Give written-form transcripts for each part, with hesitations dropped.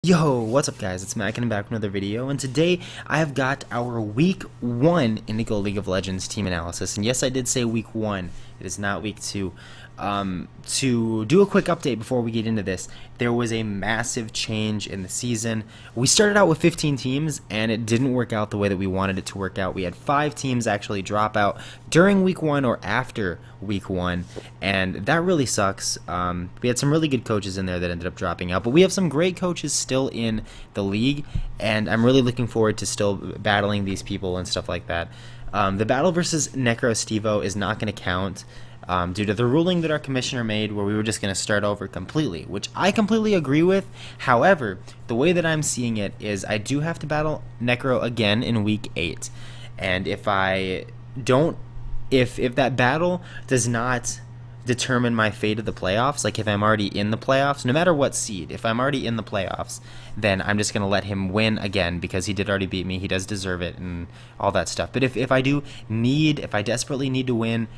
Yo, what's up guys, it's Mac and I'm back with another video, and today I have got our week 1 Indigo League of Legends team analysis, and yes I did say week 1, it is not week 2. To do a quick update before we get into this, there was a massive change in the season. We started out with 15 teams and it didn't work out the way that we wanted it to work out. We had 5 teams actually drop out during week 1 or after week 1, and that really sucks. We had some really good coaches in there that ended up dropping out, but we have some great coaches still in the league, and I'm really looking forward to still battling these people and stuff like that. The battle versus Necro Stevo is not going to count due to the ruling that our commissioner made where we were just going to start over completely, which I completely agree with. However, the way that I'm seeing it is I do have to battle Necro again in week 8, and if I don't, if that battle does not determine my fate of the playoffs, like if I'm already in the playoffs, no matter what seed, if I'm already in the playoffs, then I'm just going to let him win again because he did already beat me. He does deserve it and all that stuff. But if I desperately need to win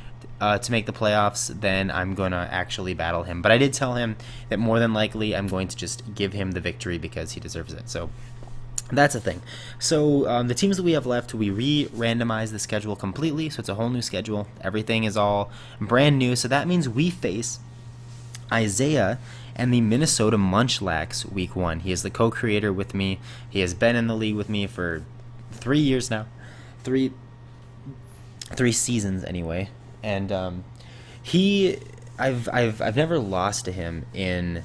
to make the playoffs, then I'm going to actually battle him. But I did tell him that more than likely I'm going to just give him the victory because he deserves it. So that's the thing. So the teams that we have left, we re-randomized the schedule completely, so it's a whole new schedule. Everything is all brand new, so that means we face Isaiah and the Minnesota Munchlax week 1. He is the co-creator with me. He has been in the league with me for 3 years now. Three seasons anyway. And I've never lost to him in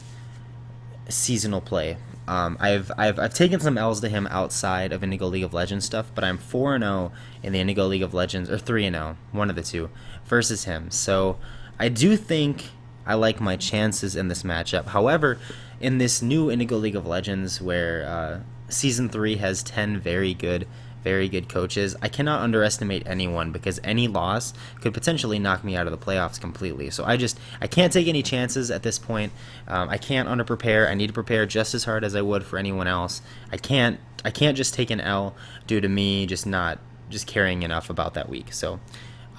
seasonal play. I've taken some L's to him outside of Indigo League of Legends stuff, but I'm 4-0 in the Indigo League of Legends, or 3-0, one of the two, versus him. So I do think I like my chances in this matchup. However, in this new Indigo League of Legends, where Season 3 has 10 very good coaches, I cannot underestimate anyone because any loss could potentially knock me out of the playoffs completely. So I can't take any chances at this point. I can't underprepare. I need to prepare just as hard as I would for anyone else. I can't just take an L due to me just caring enough about that week. So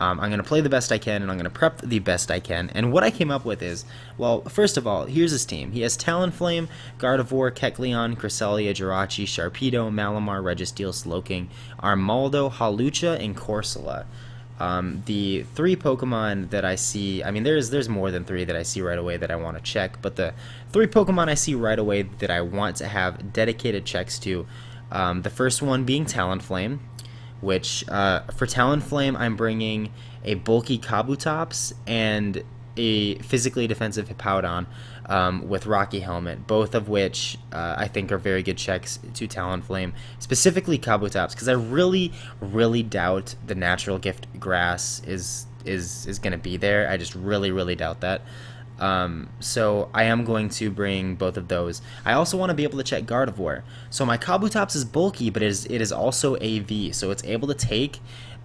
I'm going to play the best I can, and I'm going to prep the best I can. And what I came up with is, well, first of all, here's his team. He has Talonflame, Gardevoir, Kecleon, Cresselia, Jirachi, Sharpedo, Malamar, Registeel, Slowking, Armaldo, Hawlucha, and Corsola. The 3 Pokemon that I see, I mean, there's more than 3 that I see right away that I want to check, but the 3 Pokemon I see right away that I want to have dedicated checks to, the first one being Talonflame, which for Talonflame I'm bringing a bulky Kabutops and a physically defensive Hipouton with Rocky Helmet, both of which I think are very good checks to Talonflame, specifically Kabutops, because I really doubt the natural gift grass is going to be there. I just really doubt that. So I am going to bring both of those. I also want to be able to check Gardevoir. So my Kabutops is bulky, but it is also AV, so it's able to take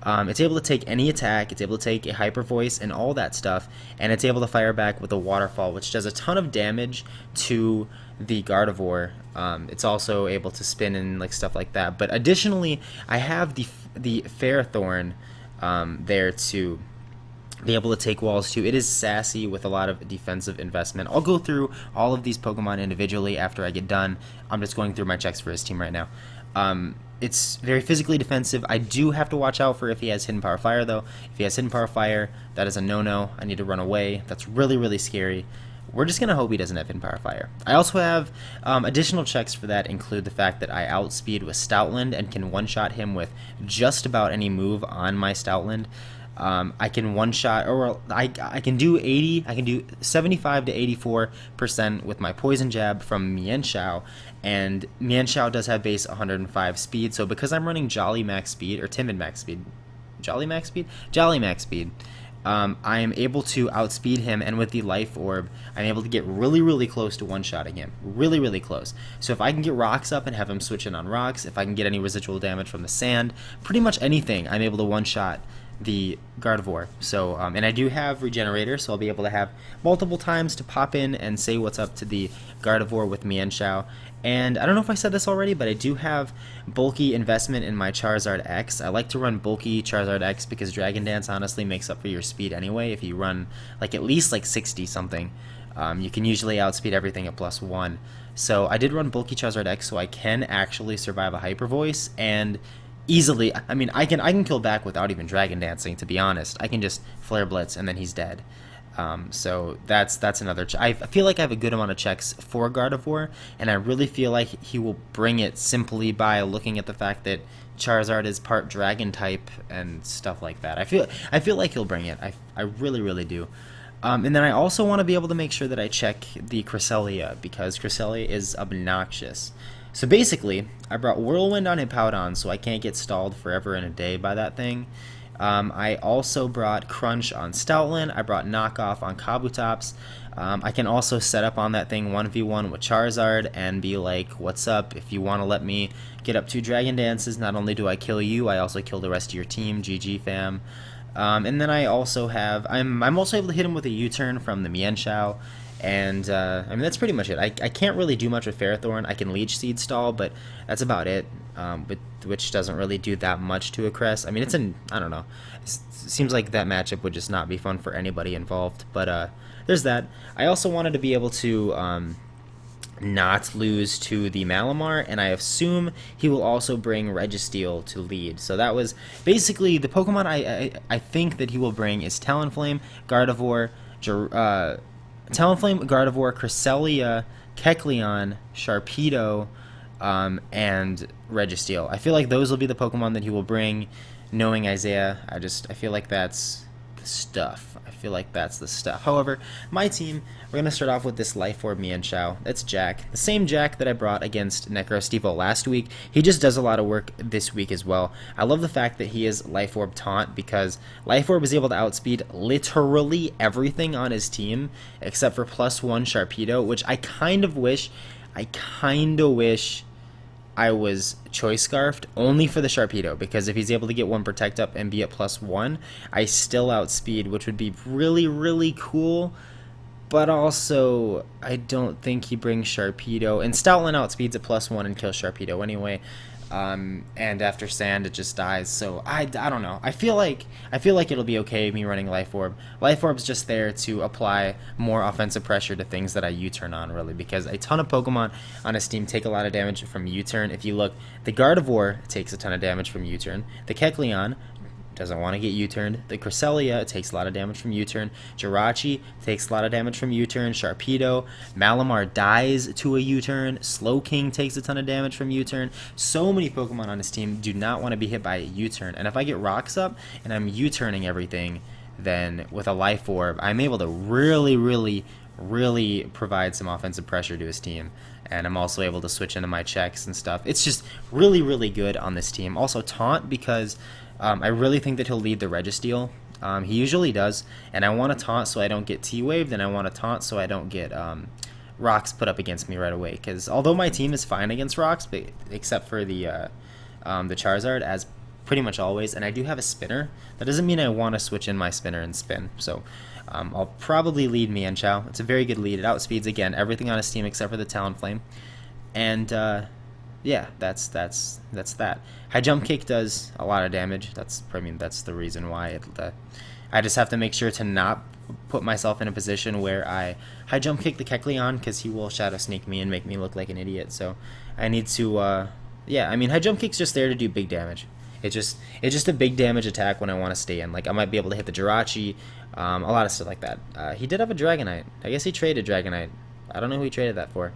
any attack, it's able to take a Hyper Voice and all that stuff, and it's able to fire back with a Waterfall, which does a ton of damage to the Gardevoir. It's also able to spin and like stuff like that. But additionally, I have the Ferrothorn there to be able to take walls too. It is sassy with a lot of defensive investment. I'll go through all of these Pokemon individually after I get done. I'm just going through my checks for his team right now. It's very physically defensive. I do have to watch out for if he has Hidden Power Fire though. If he has Hidden Power Fire, that is a no-no. I need to run away. That's really scary. We're just going to hope he doesn't have Hidden Power Fire. I also have additional checks for that include the fact that I outspeed with Stoutland and can one-shot him with just about any move on my Stoutland. I can one-shot, or I can do 75 to 84% with my Poison Jab from Mienshao, and Mienshao does have base 105 speed, so because I'm running Jolly Max Speed, or Timid Max Speed, Jolly Max Speed, I am able to outspeed him, and with the Life Orb, I'm able to get really close to one-shotting him. Really close. So if I can get rocks up and have him switch in on rocks, if I can get any residual damage from the sand, pretty much anything, I'm able to one-shot the Gardevoir. So and I do have Regenerator, so I'll be able to have multiple times to pop in and say what's up to the Gardevoir with Mienshao. And I don't know if I said this already, but I do have bulky investment in my Charizard X. I like to run bulky Charizard X because Dragon Dance honestly makes up for your speed anyway. If you run like at least like 60 something, you can usually outspeed everything at +1. So I did run bulky Charizard X so I can actually survive a Hyper Voice and easily. I mean, I can kill back without even Dragon Dancing. To be honest, I can just Flare Blitz and then he's dead. So that's another. I feel like I have a good amount of checks for Gardevoir, and I really feel like he will bring it simply by looking at the fact that Charizard is part Dragon type and stuff like that. I feel like he'll bring it. I really do. And then I also want to be able to make sure that I check the Cresselia, because Cresselia is obnoxious. So basically, I brought Whirlwind on Hipouton so I can't get stalled forever and a day by that thing. I also brought Crunch on Stoutland. I brought Knockoff on Kabutops. I can also set up on that thing 1v1 with Charizard and be like, what's up, if you want to let me get up 2 Dragon Dances, not only do I kill you, I also kill the rest of your team, GG fam. And then I also have, I'm also able to hit him with a U-turn from the Mienshao. And, I mean, that's pretty much it. I can't really do much with Ferrothorn. I can Leech Seed stall, but that's about it, which doesn't really do that much to a Crest. I mean, I don't know. It seems like that matchup would just not be fun for anybody involved. But there's that. I also wanted to be able to not lose to the Malamar, and I assume he will also bring Registeel to lead. So that was basically the Pokemon I think that he will bring is Talonflame, Gardevoir, Talonflame, Gardevoir, Cresselia, Kecleon, Sharpedo, and Registeel. I feel like those will be the Pokemon that he will bring. Knowing Isaiah, I feel like that's the stuff. I feel like that's the stuff. However, my team, we're going to start off with this Life Orb Mienshao. That's Jack. The same Jack that I brought against Necrostevo last week. He just does a lot of work this week as well. I love the fact that he is Life Orb Taunt, because Life Orb is able to outspeed literally everything on his team except for +1 Sharpedo, which I kind of wish I was Choice Scarfed only for the Sharpedo, because if he's able to get 1 Protect Up and be at +1, I still outspeed, which would be really cool. But also, I don't think he brings Sharpedo, and Stoutland outspeeds at +1 and kills Sharpedo anyway. And after Sand, it just dies. So I don't know. I feel like it'll be okay me running Life Orb. Life Orb's just there to apply more offensive pressure to things that I U-turn on, really, because a ton of Pokemon on his team take a lot of damage from U-turn. If you look, the Gardevoir takes a ton of damage from U-turn. The Kecleon doesn't want to get U-turned. The Cresselia takes a lot of damage from U-turn. Jirachi takes a lot of damage from U-turn. Sharpedo, Malamar dies to a U-turn. Slowking takes a ton of damage from U-turn. So many Pokemon on his team do not want to be hit by a U-turn. And if I get Rocks up and I'm U-turning everything, then with a Life Orb, I'm able to really provide some offensive pressure to his team. And I'm also able to switch into my checks and stuff. It's just really good on this team. Also Taunt, because I really think that he'll lead the Registeel. He usually does, and I want to Taunt so I don't get T-Waved, and I want to Taunt so I don't get Rocks put up against me right away. Because although my team is fine against Rocks, but except for the Charizard, as pretty much always, and I do have a Spinner, that doesn't mean I want to switch in my Spinner and spin. So I'll probably lead Mienshao. It's a very good lead. It outspeeds, again, everything on his team except for the Talonflame. And yeah, that's that. High Jump Kick does a lot of damage. That's the reason why I just have to make sure to not put myself in a position where I High Jump Kick the Kecleon, because he will Shadow Sneak me and make me look like an idiot. So I need to yeah, I mean, High Jump Kick's just there to do big damage. It's just a big damage attack when I want to stay in. Like, I might be able to hit the Jirachi, a lot of stuff like that. He did have a Dragonite. I guess he traded Dragonite. I don't know who he traded that for.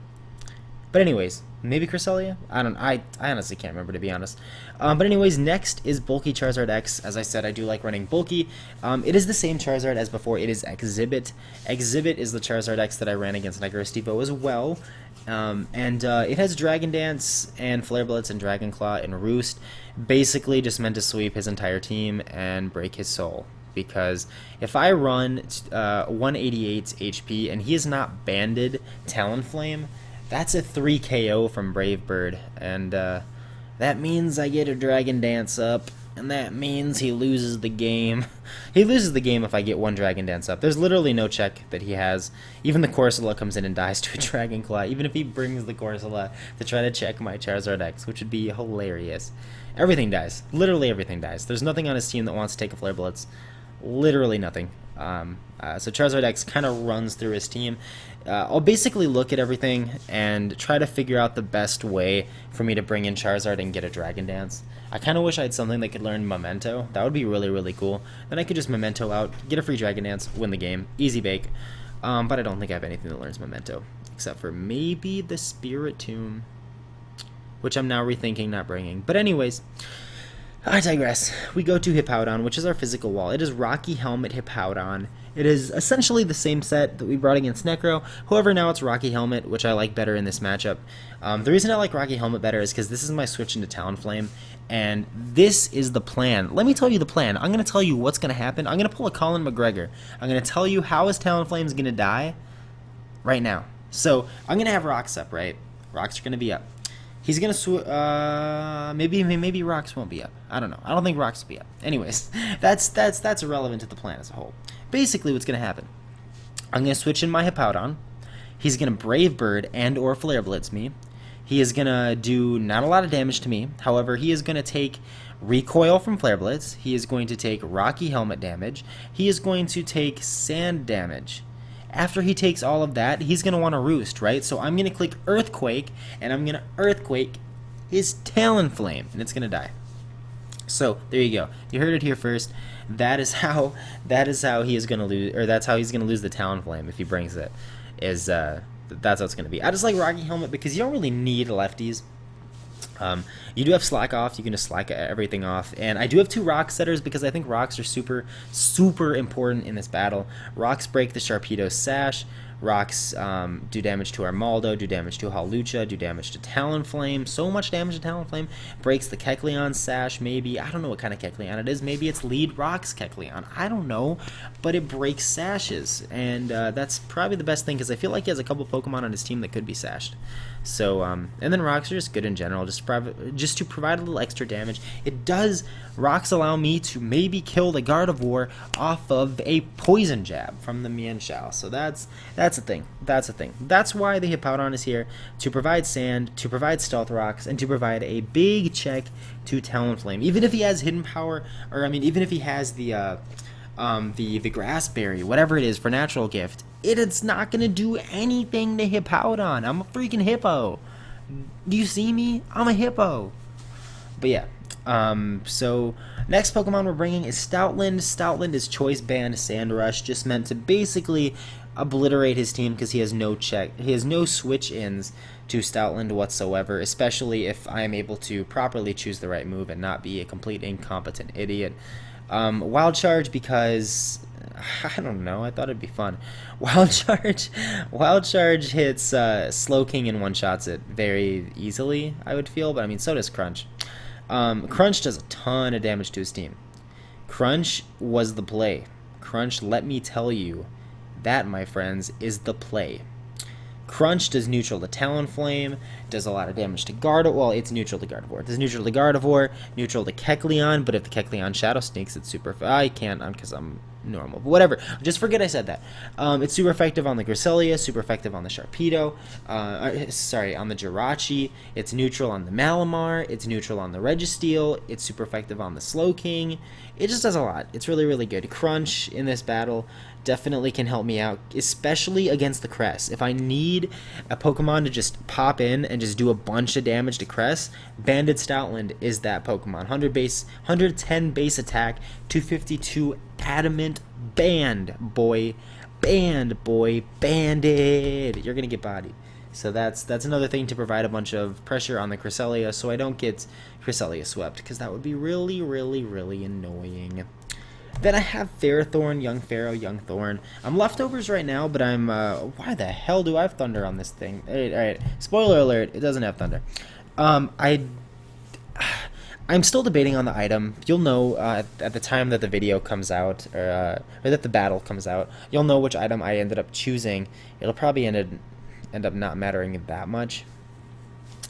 But anyways, maybe Cresselia? I honestly can't remember, to be honest. But anyways, next is Bulky Charizard X. As I said, I do like running Bulky. It is the same Charizard as before. It is Exhibit. Exhibit is the Charizard X that I ran against Necrostevo as well. It has Dragon Dance and Flare Blitz and Dragon Claw and Roost. Basically just meant to sweep his entire team and break his soul. Because if I run 188 HP and he is not banded Talonflame, that's a 3 KO from Brave Bird, and that means I get a Dragon Dance up, and that means he loses the game. He loses the game if I get 1 Dragon Dance up. There's literally no check that he has. Even the Corsola comes in and dies to a Dragon Claw, even if he brings the Corsola to try to check my Charizard X, which would be hilarious. Everything dies. Literally everything dies. There's nothing on his team that wants to take a Flare Blitz. Literally nothing. So Charizard X kind of runs through his team. I'll basically look at everything and try to figure out the best way for me to bring in Charizard and get a Dragon Dance. I kind of wish I had something that could learn Memento. That would be really, really cool. Then I could just Memento out, get a free Dragon Dance, win the game. Easy bake. But I don't think I have anything that learns Memento. Except for maybe the Spirit Tomb, which I'm now rethinking not bringing. But anyways, I digress. We go to Hipouton, which is our physical wall. It is Rocky Helmet Hipouton. It is essentially the same set that we brought against Necro. However, now it's Rocky Helmet, which I like better in this matchup. The reason I like Rocky Helmet better is because this is my switch into Talonflame, and this is the plan. Let me tell you the plan. I'm going to tell you what's going to happen. I'm going to pull a Colin McGregor. I'm going to tell you how his Talonflame is going to die right now. So I'm going to have rocks up, right? Rocks are going to be up. He's going to maybe rocks won't be up. I don't know. I don't think rocks will be up. Anyways, that's irrelevant to the plan as a whole. Basically, what's going to happen? I'm going to switch in my Hipouton. He's going to Brave Bird and or Flare Blitz me. He is going to do not a lot of damage to me. However, he is going to take Recoil from Flare Blitz. He is going to take Rocky Helmet damage. He is going to take Sand damage. After he takes all of that, he's going to want to roost, right? So I'm going to click Earthquake, and I'm going to Earthquake his Talonflame, and it's going to die. So there you go. You heard it here first. That is how he is going to lose, or that's how he's going to lose the Talonflame if he brings it. That's how it's going to be. I just like Rocky Helmet because you don't really need lefties. You do have Slack off. You can just slack everything off. And I do have 2 rock setters because I think rocks are super, super important in this battle. Rocks break the Sharpedo's Sash. Rocks do damage to Armaldo, do damage to Hawlucha, do damage to Talonflame. So much damage to Talonflame. Breaks the Kecleon's Sash, maybe. I don't know what kind of Kecleon it is. Maybe it's Lead Rocks Kecleon. I don't know. But it breaks Sashes. And that's probably the best thing because I feel like he has a couple Pokemon on his team that could be Sashed. So, and then rocks are just good in general, just to provide a little extra damage. Rocks allow me to maybe kill the Gardevoir off of a Poison Jab from the Munchlax. So that's a thing. That's a thing. That's why the Hipouton is here, to provide Sand, to provide Stealth Rocks, and to provide a big check to Talonflame. Even if he has Hidden Power, or I mean, even if he has the Grass Berry, whatever it is for Natural Gift, it's not going to do anything to Hipouton. I'm a freaking hippo. Do you see me? I'm a hippo. But yeah. So next Pokemon we're bringing is Stoutland. Stoutland is Choice Band Sand Rush, just meant to basically obliterate his team because he has no switch-ins to Stoutland whatsoever, especially if I am able to properly choose the right move and not be a complete incompetent idiot. Wild Charge because I don't know, I thought it'd be fun. Wild Charge hits Slowking and one-shots it very easily, I would feel, but I mean, so does Crunch. Crunch does a ton of damage to his team. Crunch was the play. Crunch, let me tell you, that, my friends, is the play. Crunch does neutral to Talonflame, does a lot of damage to Gardevoir. Well, it's neutral to Gardevoir. It does neutral to Gardevoir, neutral to Kecleon, but if the Kecleon Shadow Sneaks, it's super... I can't, because I'm normal. But whatever. Just forget I said that. It's super effective on the Cresselia, super effective on the Sharpedo, on the Jirachi. It's neutral on the Malamar. It's neutral on the Registeel. It's super effective on the Slowking. It just does a lot. It's really, really good. Crunch in this battle definitely can help me out, especially against the Cress. If I need a Pokemon to just pop in and just do a bunch of damage to Cress, Banded Stoutland is that Pokemon. 110 base attack, 252 adamant, banded. You're gonna get bodied. So that's another thing to provide a bunch of pressure on the Cresselia so I don't get Cresselia swept, because that would be really, really, really annoying. Then I have Ferrothorn, Young Pharaoh, Young Thorn. I'm leftovers right now, but I'm, why the hell do I have Thunder on this thing? Alright, spoiler alert, it doesn't have Thunder. I'm still debating on the item. You'll know at the time that the video comes out, or that the battle comes out, you'll know which item I ended up choosing. It'll probably end up not mattering that much.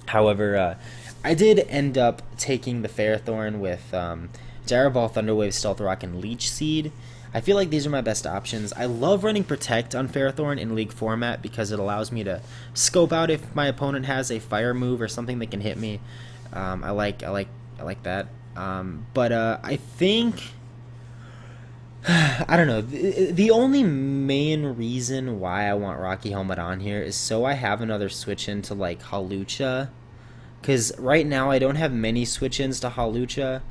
However, I did end up taking the Ferrothorn with Gyro Ball, Thunder Wave, Stealth Rock, and Leech Seed. I feel like these are my best options. I love running Protect on Ferrothorn in League format because it allows me to scope out if my opponent has a fire move or something that can hit me. I like that. But I think I don't know. The only main reason why I want Rocky Helmet on here is so I have another switch into like Hawlucha. Because right now I don't have many switch-ins to Hawlucha.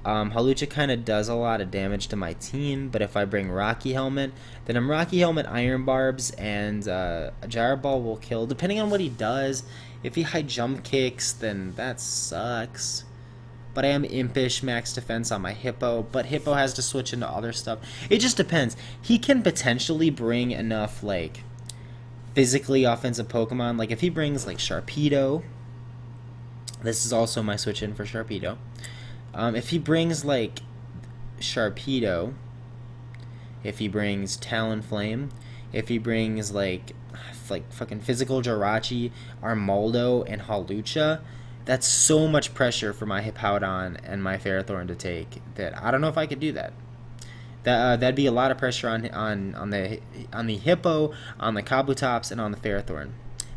Hawlucha kind of does a lot of damage to my team, but if I bring Rocky Helmet, then I'm Rocky Helmet Iron Barbs, and a Gyro Ball will kill, depending on what he does. If he high jump kicks, then that sucks. But I am Impish max defense on my Hippo, but Hippo has to switch into other stuff. It just depends. He can potentially bring enough, like, physically offensive Pokemon. Like, if he brings, like, Sharpedo, this is also my switch in for Sharpedo. If he brings, like, Sharpedo, if he brings Talonflame, if he brings, like fucking Physical Jirachi, Armaldo, and Hawlucha, that's so much pressure for my Hipouton and my Ferrothorn to take that I don't know if I could do that. That'd be a lot of pressure on the Hippo, on the Kabutops, and on the Ferrothorn.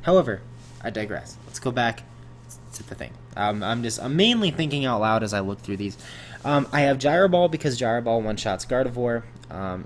However, I digress. Let's go back to the thing. I'm mainly thinking out loud as I look through these. I have Gyro Ball because Gyro Ball one-shots Gardevoir.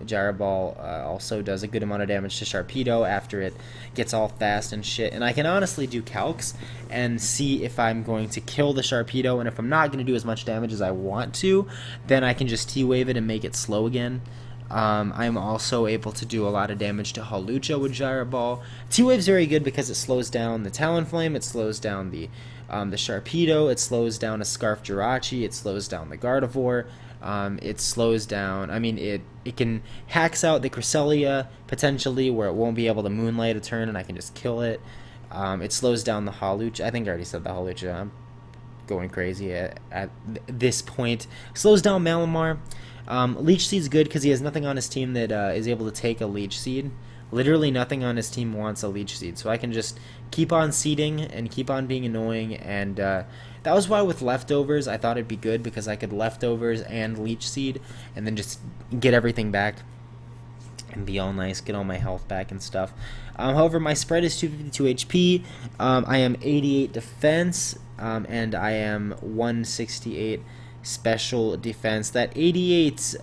Gyro Ball also does a good amount of damage to Sharpedo after it gets all fast and shit. And I can honestly do calcs and see if I'm going to kill the Sharpedo, and if I'm not going to do as much damage as I want to, then I can just T-Wave it and make it slow again. I'm also able to do a lot of damage to Hawlucha with Gyro Ball. T-Wave's very good because it slows down the Talonflame, it slows down the Sharpedo, it slows down a Scarf Jirachi, it slows down the Gardevoir, it slows down, I mean, it can hacks out the Cresselia, potentially, where it won't be able to Moonlight a turn and I can just kill it. It slows down the Hawlucha, I think I already said the Hawlucha, I'm going crazy at this point. Slows down Malamar. Leech Seed's good because he has nothing on his team that is able to take a Leech Seed. Literally nothing on his team wants a Leech Seed, so I can just keep on seeding and keep on being annoying, and that was why with Leftovers I thought it'd be good, because I could Leftovers and Leech Seed and then just get everything back and be all nice, get all my health back and stuff. However, my spread is 252 HP, I am 88 defense, and I am 168 special defense. That 88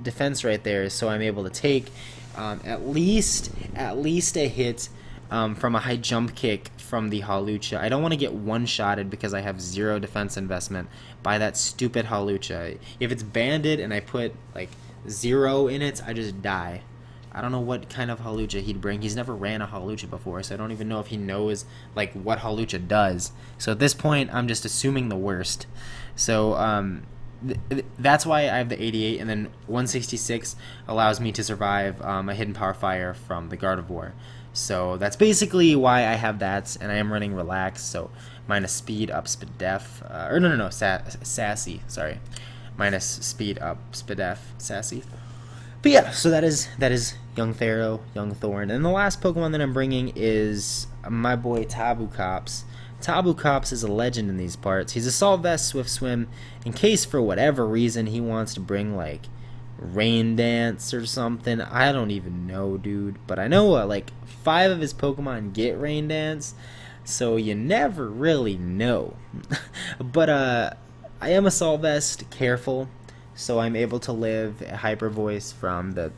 defense right there is so I'm able to take at least a hit from a high jump kick from the Hawlucha. I don't want to get one-shotted because I have 0 defense investment by that stupid Hawlucha. If it's banded and I put like 0 in it, I just die. I don't know what kind of Hawlucha he'd bring. He's never ran a Hawlucha before, so I don't even know if he knows like what Hawlucha does. So at this point, I'm just assuming the worst. So that's why I have the 88, and then 166 allows me to survive a Hidden Power Fire from the Gardevoir. So that's basically why I have that, and I am running Relax, so minus speed, up, Spadef, Sassy, sorry. Minus speed, up, Spadef, Sassy. But yeah, so that is Young Pharaoh, Young Thorn. And the last Pokemon that I'm bringing is my boy Tabucops. Tabucops is a legend in these parts. He's a Assault Vest, Swift Swim, in case for whatever reason he wants to bring like Rain Dance or something. I don't even know, dude. But I know like 5 of his Pokemon get Rain Dance, so you never really know. But I am Assault Vest, careful, so I'm able to live a Hyper Voice from the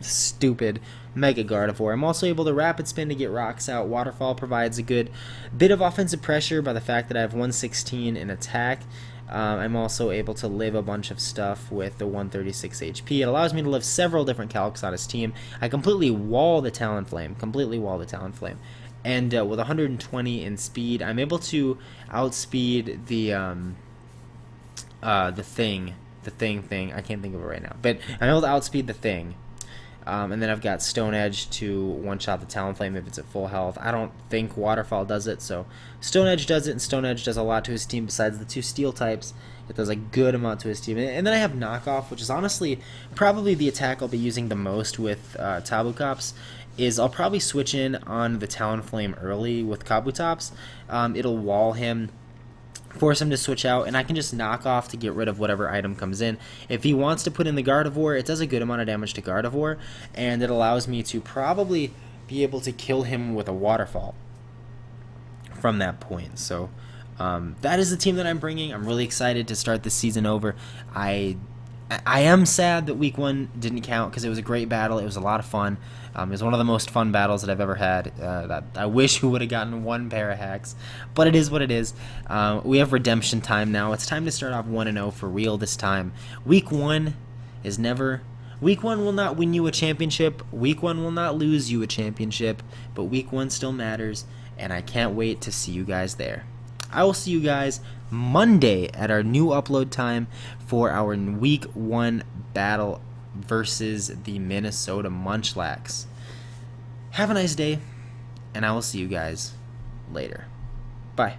stupid Mega Gardevoir. I'm also able to Rapid Spin to get rocks out. Waterfall provides a good bit of offensive pressure by the fact that I have 116 in attack. I'm also able to live a bunch of stuff with the 136 HP. It allows me to live several different calcs on his team. I completely wall the Talonflame. And with 120 in speed, I'm able to outspeed the thing. I can't think of it right now. But I'm able to outspeed the thing. And then I've got Stone Edge to one-shot the Talonflame if it's at full health. I don't think Waterfall does it, so Stone Edge does it, and Stone Edge does a lot to his team besides the 2 Steel types. It does a good amount to his team. And then I have Knockoff, which is honestly probably the attack I'll be using the most with Tabucops. I'll probably switch in on the Talonflame early with Kabutops. It'll wall him, force him to switch out, and I can just knock off to get rid of whatever item comes in. If he wants to put in the Gardevoir, it does a good amount of damage to Gardevoir, and it allows me to probably be able to kill him with a Waterfall from that point. So that is the team that I'm bringing. I'm really excited to start this season over. I I am sad that week 1 didn't count because it was a great battle. It was a lot of fun. It was one of the most fun battles that I've ever had. I wish we would have gotten 1 pair of hacks, but it is what it is. We have redemption time now. It's time to start off 1-0 for real this time. Week 1 is never... Week 1 will not win you a championship. Week 1 will not lose you a championship, but week 1 still matters, and I can't wait to see you guys there. I will see you guys Monday at our new upload time for our week 1 battle versus the Minnesota Munchlax. Have a nice day, and I will see you guys later. Bye.